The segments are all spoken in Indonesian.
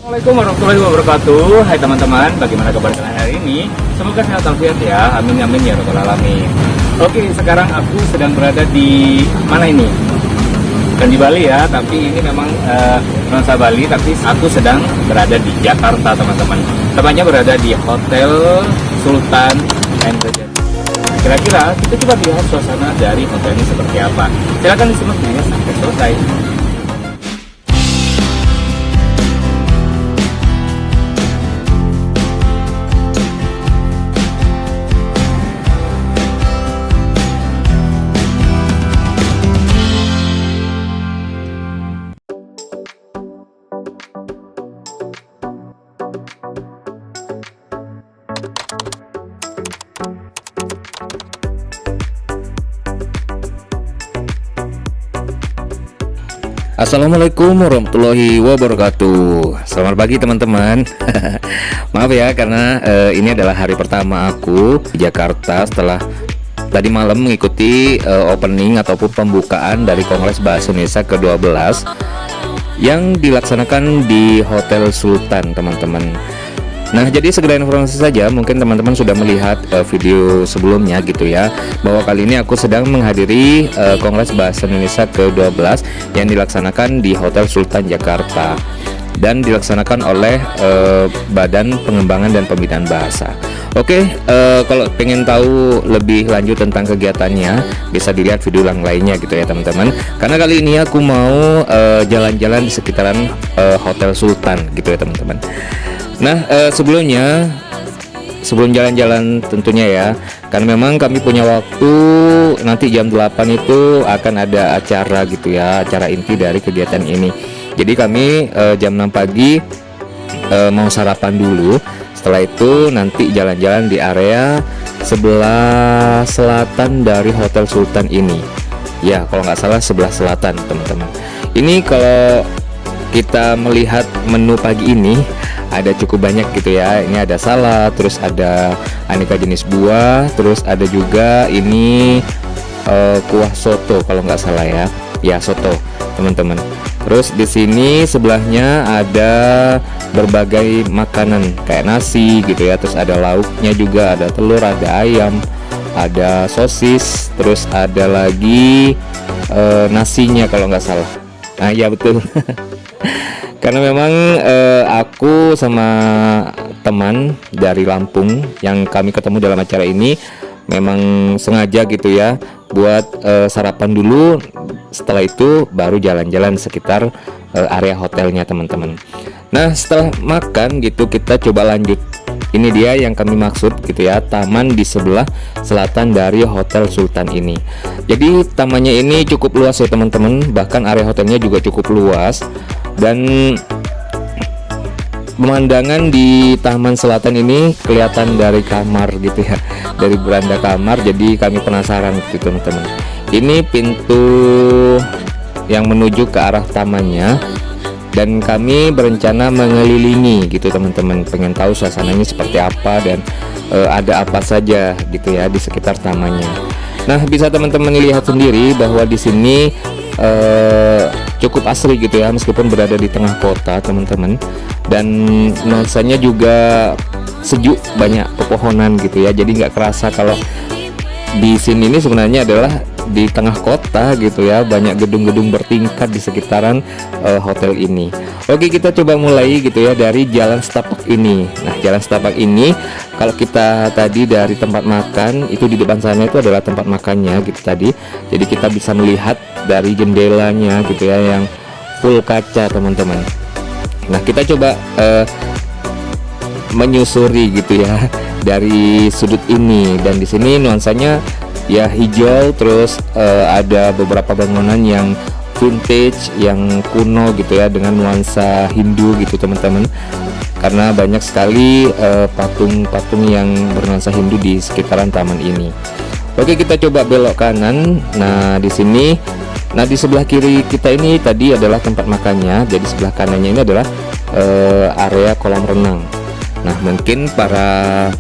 Assalamualaikum warahmatullahi wabarakatuh. Hai teman-teman, bagaimana kabar kalian hari ini? Semoga sehat walafiat ya. Amin amin ya rabbal alamin. Oke, sekarang aku sedang berada di mana ini? Bukan di Bali ya, tapi ini memang nuansa Bali, tapi aku sedang berada di Jakarta teman-teman. Tepatnya berada di Hotel Sultan and Regency. Kira-kira kita coba lihat suasana dari hotel ini seperti apa. Silakan disimak videonya sampai selesai. Assalamualaikum warahmatullahi wabarakatuh. Selamat pagi teman-teman. Maaf ya karena ini adalah hari pertama aku di Jakarta setelah tadi malam mengikuti opening ataupun pembukaan dari Kongres Bahasa Indonesia ke-12 yang dilaksanakan di Hotel Sultan teman-teman. Nah, jadi sekedar informasi saja, mungkin teman-teman sudah melihat video sebelumnya gitu ya, bahwa kali ini aku sedang menghadiri Kongres Bahasa Indonesia ke-12 yang dilaksanakan di Hotel Sultan Jakarta dan dilaksanakan oleh Badan Pengembangan dan Pembinaan Bahasa. Oke, kalau pengen tahu lebih lanjut tentang kegiatannya, bisa dilihat video yang lainnya gitu ya teman-teman. Karena kali ini aku mau jalan-jalan di sekitaran Hotel Sultan gitu ya teman-teman. Nah, sebelum jalan-jalan tentunya ya, karena memang kami punya waktu nanti jam 8 itu akan ada acara gitu ya, acara inti dari kegiatan ini. Jadi kami jam 6 pagi mau sarapan dulu. Setelah itu nanti jalan-jalan di area sebelah selatan dari Hotel Sultan ini. Ya, kalau nggak salah sebelah selatan teman-teman. Ini kalau kita melihat menu pagi ini ada cukup banyak gitu ya. Ini ada salad, terus ada aneka jenis buah, terus ada juga ini kuah soto kalau nggak salah ya. Ya, soto teman-teman. Terus di sini sebelahnya ada berbagai makanan kayak nasi gitu ya. Terus ada lauknya juga, ada telur, ada ayam, ada sosis, terus ada lagi nasinya kalau nggak salah. Nah, ya betul. Karena memang aku sama teman dari Lampung yang kami ketemu dalam acara ini memang sengaja gitu ya buat sarapan dulu, setelah itu baru jalan-jalan sekitar area hotelnya teman-teman. Nah, setelah makan gitu kita coba lanjut. Ini dia yang kami maksud gitu ya, taman di sebelah selatan dari Hotel Sultan ini. Jadi tamannya ini cukup luas ya teman-teman, bahkan area hotelnya juga cukup luas. Dan pemandangan di taman selatan ini kelihatan dari kamar gitu ya, dari beranda kamar. Jadi kami penasaran gitu teman-teman. Ini pintu yang menuju ke arah tamannya, dan kami berencana mengelilingi gitu teman-teman, pengen tahu suasananya seperti apa dan ada apa saja gitu ya di sekitar tamannya. Nah, bisa teman-teman lihat sendiri bahwa di sini cukup asri gitu ya, meskipun berada di tengah kota teman-teman, dan nuansanya juga sejuk, banyak pepohonan gitu ya. Jadi nggak kerasa kalau di sini ini sebenarnya adalah di tengah kota gitu ya, banyak gedung-gedung bertingkat di sekitaran hotel ini. Oke, kita coba mulai gitu ya dari jalan setapak ini. Nah, jalan setapak ini kalau kita tadi dari tempat makan itu di depan sana itu adalah tempat makannya gitu tadi. Jadi kita bisa melihat dari jendelanya gitu ya yang full kaca teman-teman. Nah, kita coba menyusuri gitu ya dari sudut ini, dan di sini nuansanya ya hijau, terus ada beberapa bangunan yang vintage, yang kuno gitu ya, dengan nuansa Hindu gitu teman-teman, karena banyak sekali patung-patung yang bernuansa Hindu di sekitaran taman ini. Oke, kita coba belok kanan. Nah, di sini, nah di sebelah kiri kita ini tadi adalah tempat makannya, jadi sebelah kanannya ini adalah area kolam renang. Nah, mungkin para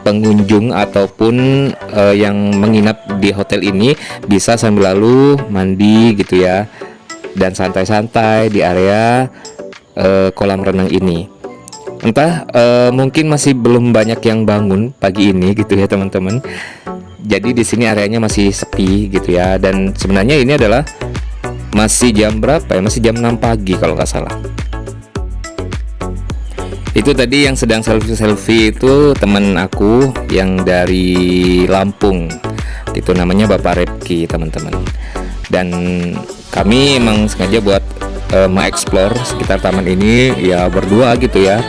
pengunjung ataupun yang menginap di hotel ini bisa sambil lalu mandi gitu ya, dan santai-santai di area kolam renang ini. Entah mungkin masih belum banyak yang bangun pagi ini gitu ya teman-teman. Jadi di sini areanya masih sepi gitu ya. Dan sebenarnya ini adalah masih jam berapa ya? Masih jam 6 pagi kalau nggak salah. Itu tadi yang sedang selfie itu teman aku yang dari Lampung. Itu namanya Bapak Repki teman-teman. Dan kami emang sengaja buat mengeksplor sekitar taman ini ya berdua gitu ya.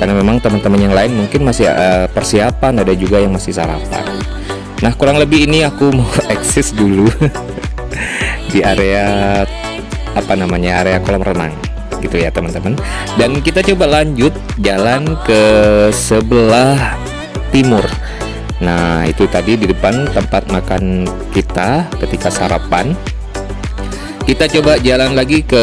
Karena memang teman-teman yang lain mungkin masih persiapan, ada juga yang masih sarapan. Nah kurang lebih ini aku mau eksis dulu di area area kolam renang gitu ya teman-teman. Dan kita coba lanjut jalan ke sebelah timur. Nah itu tadi di depan tempat makan kita ketika sarapan. Kita coba jalan lagi ke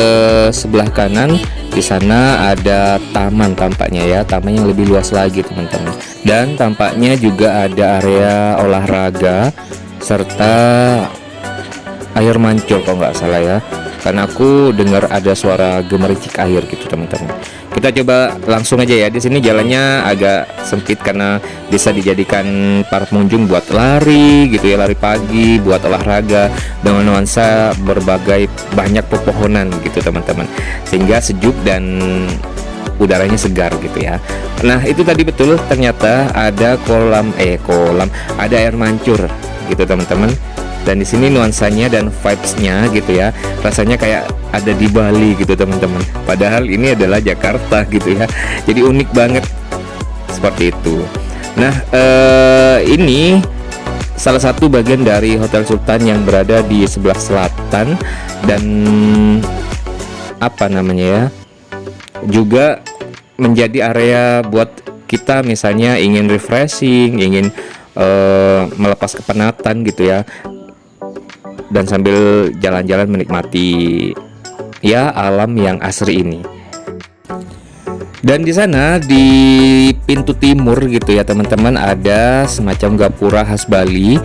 sebelah kanan. Di sana ada taman tampaknya ya, taman yang lebih luas lagi teman-teman. Dan tampaknya juga ada area olahraga serta air mancur kalau nggak salah ya. Karena aku dengar ada suara gemericik air gitu teman-teman. Kita coba langsung aja ya. Di sini jalannya agak sempit karena bisa dijadikan para pengunjung buat lari gitu ya, lari pagi, buat olahraga dengan nuansa berbagai banyak pepohonan gitu teman-teman. Sehingga sejuk dan udaranya segar gitu ya. Nah, itu tadi betul ternyata ada kolam ada air mancur gitu teman-teman. Dan di sini nuansanya dan vibes-nya gitu ya, rasanya kayak ada di Bali gitu teman-teman. Padahal ini adalah Jakarta gitu ya. Jadi unik banget seperti itu. Nah, ini salah satu bagian dari Hotel Sultan yang berada di sebelah selatan dan juga menjadi area buat kita misalnya ingin refreshing, ingin melepas kepenatan gitu ya. Dan sambil jalan-jalan menikmati ya alam yang asri ini. Dan di sana di pintu timur gitu ya teman-teman ada semacam gapura khas Bali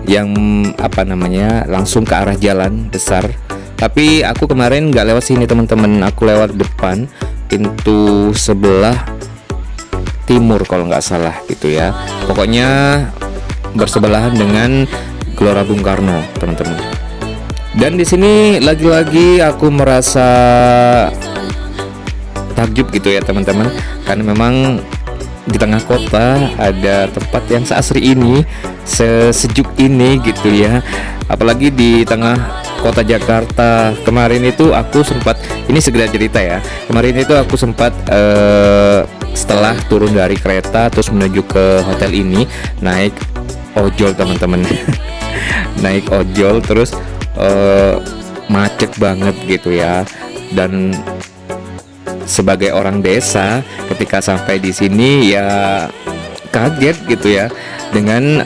yang langsung ke arah jalan besar. Tapi aku kemarin nggak lewat sini teman-teman, aku lewat depan pintu sebelah timur kalau nggak salah gitu ya. Pokoknya bersebelahan dengan Gelora Bung Karno, teman-teman. Dan di sini lagi-lagi aku merasa takjub gitu ya, teman-teman, karena memang di tengah kota ada tempat yang seasri ini, sesejuk ini gitu ya. Apalagi di tengah kota Jakarta. Kemarin itu aku sempat, ini segera cerita ya. Kemarin itu aku sempat setelah turun dari kereta terus menuju ke hotel ini, naik ojol teman-teman. Naik ojol terus macet banget gitu ya. Dan sebagai orang desa ketika sampai di sini ya kaget gitu ya dengan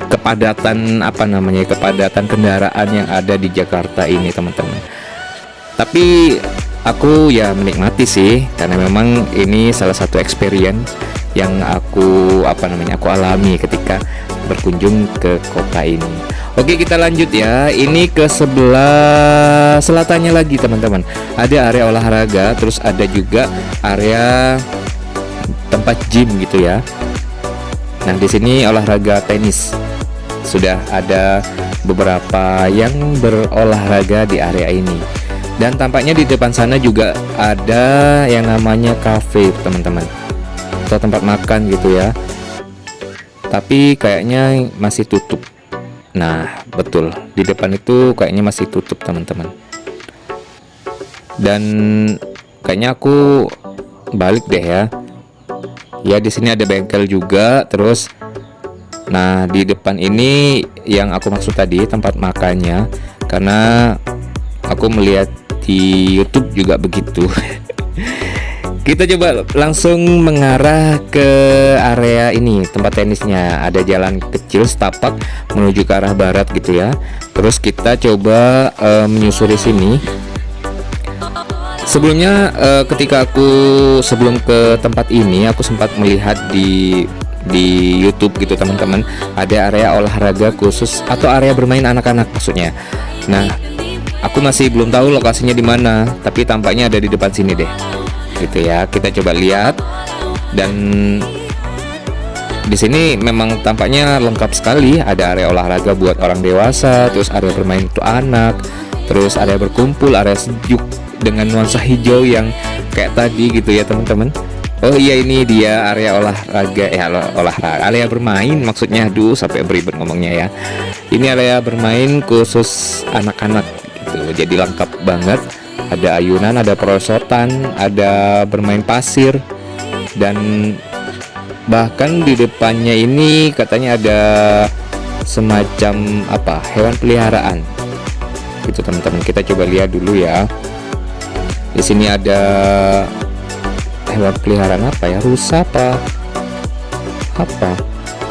kepadatan kepadatan kendaraan yang ada di Jakarta ini teman-teman. Tapi aku ya menikmati sih karena memang ini salah satu experience yang aku alami ketika berkunjung ke kota ini. Oke, kita lanjut ya. Ini ke sebelah selatannya lagi teman-teman. Ada area olahraga, terus ada juga area tempat gym gitu ya. Nah, di sini olahraga tenis. Sudah ada beberapa yang berolahraga di area ini. Dan tampaknya di depan sana juga ada yang namanya cafe teman-teman, atau tempat makan gitu ya. Tapi kayaknya masih tutup. Nah, betul. Di depan itu kayaknya masih tutup, teman-teman. Dan kayaknya aku balik deh ya. Ya, di sini ada bengkel juga, terus nah, di depan ini yang aku maksud tadi tempat makannya, karena aku melihat di YouTube juga begitu. Kita coba langsung mengarah ke area ini, tempat tenisnya. Ada jalan kecil setapak menuju ke arah barat gitu ya. Terus kita coba menyusuri sini. Sebelumnya ketika aku sebelum ke tempat ini, aku sempat melihat di YouTube gitu teman-teman, ada area olahraga khusus atau area bermain anak-anak maksudnya. Nah, Aku masih belum tahu lokasinya di mana, tapi tampaknya ada di depan sini deh. Gitu ya. Kita coba lihat. Dan di sini memang tampaknya lengkap sekali. Ada area olahraga buat orang dewasa, terus area bermain untuk anak, terus area berkumpul, area sejuk dengan nuansa hijau yang kayak tadi gitu ya teman-teman. Oh iya, ini dia area olahraga, olahraga, area bermain maksudnya. Aduh, sampai beribet ngomongnya ya. Ini area bermain khusus anak-anak gitu. Jadi lengkap banget. Ada ayunan, ada perosotan, ada bermain pasir, dan bahkan di depannya ini katanya ada semacam hewan peliharaan gitu teman-teman. Kita coba lihat dulu ya. Di sini ada hewan peliharaan rusa apa?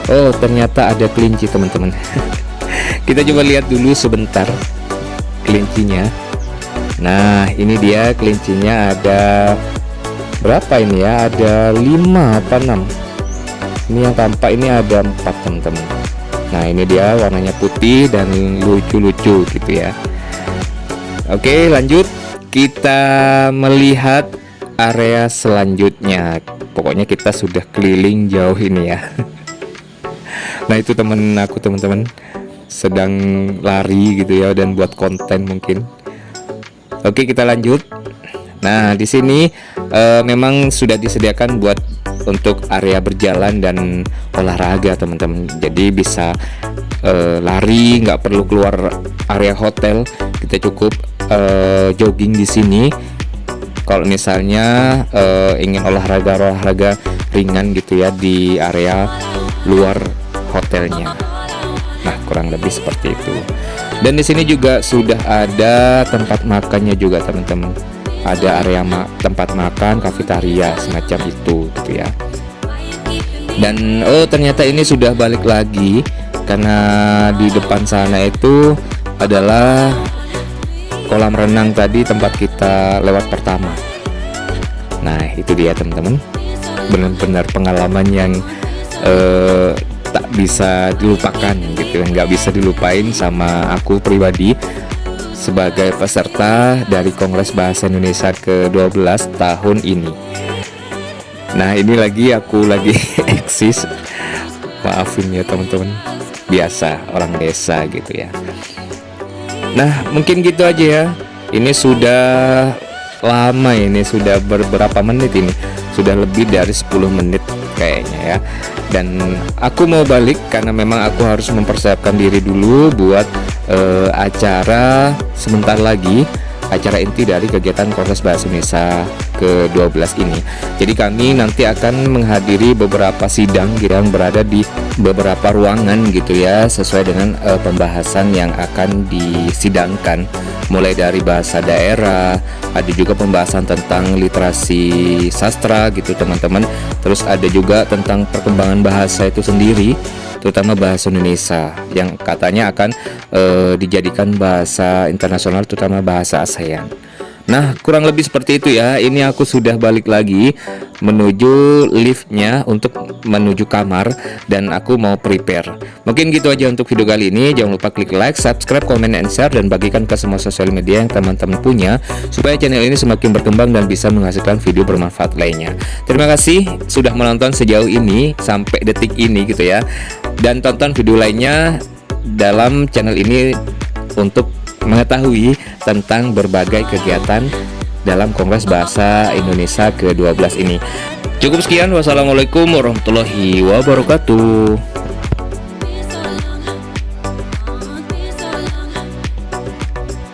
Oh, ternyata ada kelinci teman-teman. Kita coba lihat dulu sebentar kelincinya. Nah, ini dia kelincinya, ada berapa ini ya? Ada 5 apa 6? Ini yang tampak ini ada 4 teman-teman. Nah, ini dia warnanya putih dan lucu-lucu gitu ya. Oke, lanjut. Kita melihat area selanjutnya. Pokoknya kita sudah keliling jauh ini ya. Nah, itu teman-teman sedang lari gitu ya, dan buat konten mungkin. Oke, kita lanjut. Nah, di sini memang sudah disediakan buat untuk area berjalan dan olahraga teman-teman. Jadi bisa lari, nggak perlu keluar area hotel. Kita cukup jogging di sini. Kalau misalnya ingin olahraga ringan gitu ya di area luar hotelnya. Nah, kurang lebih seperti itu. Dan di sini juga sudah ada tempat makannya juga teman-teman. Ada area tempat makan, kafetaria semacam itu gitu ya. Dan ternyata ini sudah balik lagi, karena di depan sana itu adalah kolam renang tadi tempat kita lewat pertama. Nah, itu dia teman-teman. Benar-benar pengalaman yang tak bisa dilupakan gitu, nggak bisa dilupain sama aku pribadi sebagai peserta dari Kongres Bahasa Indonesia ke-12 tahun ini. Nah, ini aku lagi eksis, maafin ya teman-teman, biasa orang desa gitu ya. Nah, mungkin gitu aja ya. Ini sudah lama, ini sudah beberapa menit, ini sudah lebih dari 10 menit kayaknya ya. Dan aku mau balik karena memang aku harus mempersiapkan diri dulu buat acara sebentar lagi, acara inti dari kegiatan Kongres Bahasa Indonesia ke-12 ini. Jadi kami nanti akan menghadiri beberapa sidang yang berada di beberapa ruangan gitu ya, sesuai dengan pembahasan yang akan disidangkan, mulai dari bahasa daerah, ada juga pembahasan tentang literasi sastra gitu teman-teman. Terus ada juga tentang perkembangan bahasa itu sendiri, terutama bahasa Indonesia yang katanya akan dijadikan bahasa internasional, terutama bahasa ASEAN. Nah, kurang lebih seperti itu ya. Ini aku sudah balik lagi menuju liftnya untuk menuju kamar, dan aku mau prepare. Mungkin gitu aja untuk video kali ini. Jangan lupa klik like, subscribe, comment, and share, dan bagikan ke semua sosial media yang teman-teman punya, supaya channel ini semakin berkembang dan bisa menghasilkan video bermanfaat lainnya. Terima kasih sudah menonton sejauh ini sampai detik ini gitu ya. Dan tonton video lainnya dalam channel ini untuk mengetahui tentang berbagai kegiatan dalam Kongres Bahasa Indonesia ke-12 ini. Cukup sekian, wassalamualaikum warahmatullahi wabarakatuh.